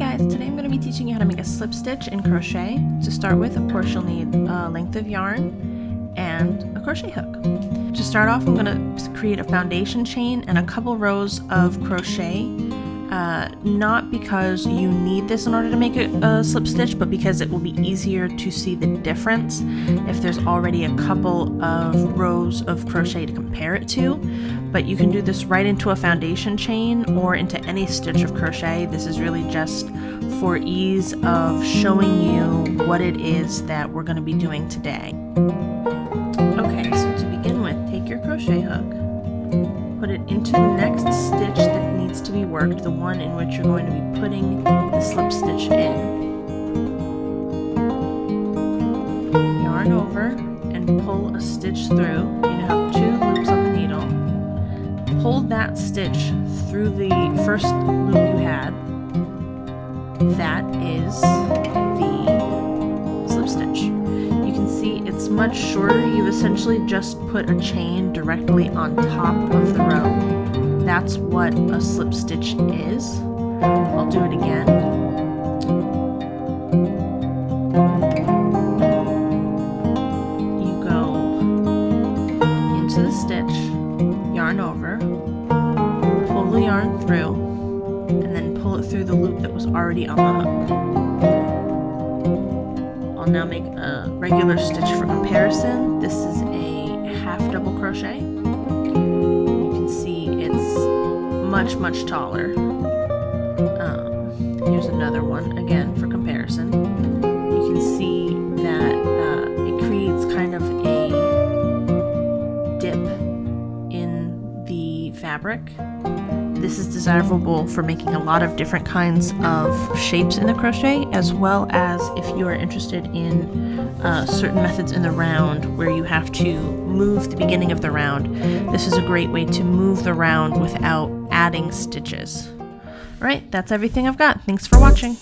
guys, today I'm going to be teaching you how to make a slip stitch in crochet. To start with, of course, you'll need a length of yarn and a crochet hook. To start off, I'm going to create a foundation chain and a couple rows of crochet, not because you need this in order to make a slip stitch, but because it will be easier to see the difference if there's already a couple of rows of crochet to compare it to. But you can do this right into a foundation chain or into any stitch of crochet. This is really just for ease of showing you what it is that we're going to be doing today. Okay, so to begin with, take your crochet hook, put it into the next stitch that needs to be worked, the one in which you're going to be putting the slip stitch in. Yarn over and pull a stitch through. You now have 2 loops on the needle. Pull that stitch through the first loop you had. That is the slip stitch. You can see it's much shorter. You've essentially just put a chain directly on top of the row. That's what a slip stitch is. I'll do it again. You go into the stitch, yarn over, pull the yarn through, and then pull it through the loop that was already on the hook. I'll now make a regular stitch for comparison. This is a half double crochet. You can see it's much taller. Here's another one, again for comparison. You can see that it creates kind of a dip in the fabric. This is desirable for making a lot of different kinds of shapes in the crochet, as well as if you are interested in certain methods in the round where you have to move the beginning of the round. This is a great way to move the round without adding stitches. Alright, that's everything I've got. Thanks for watching.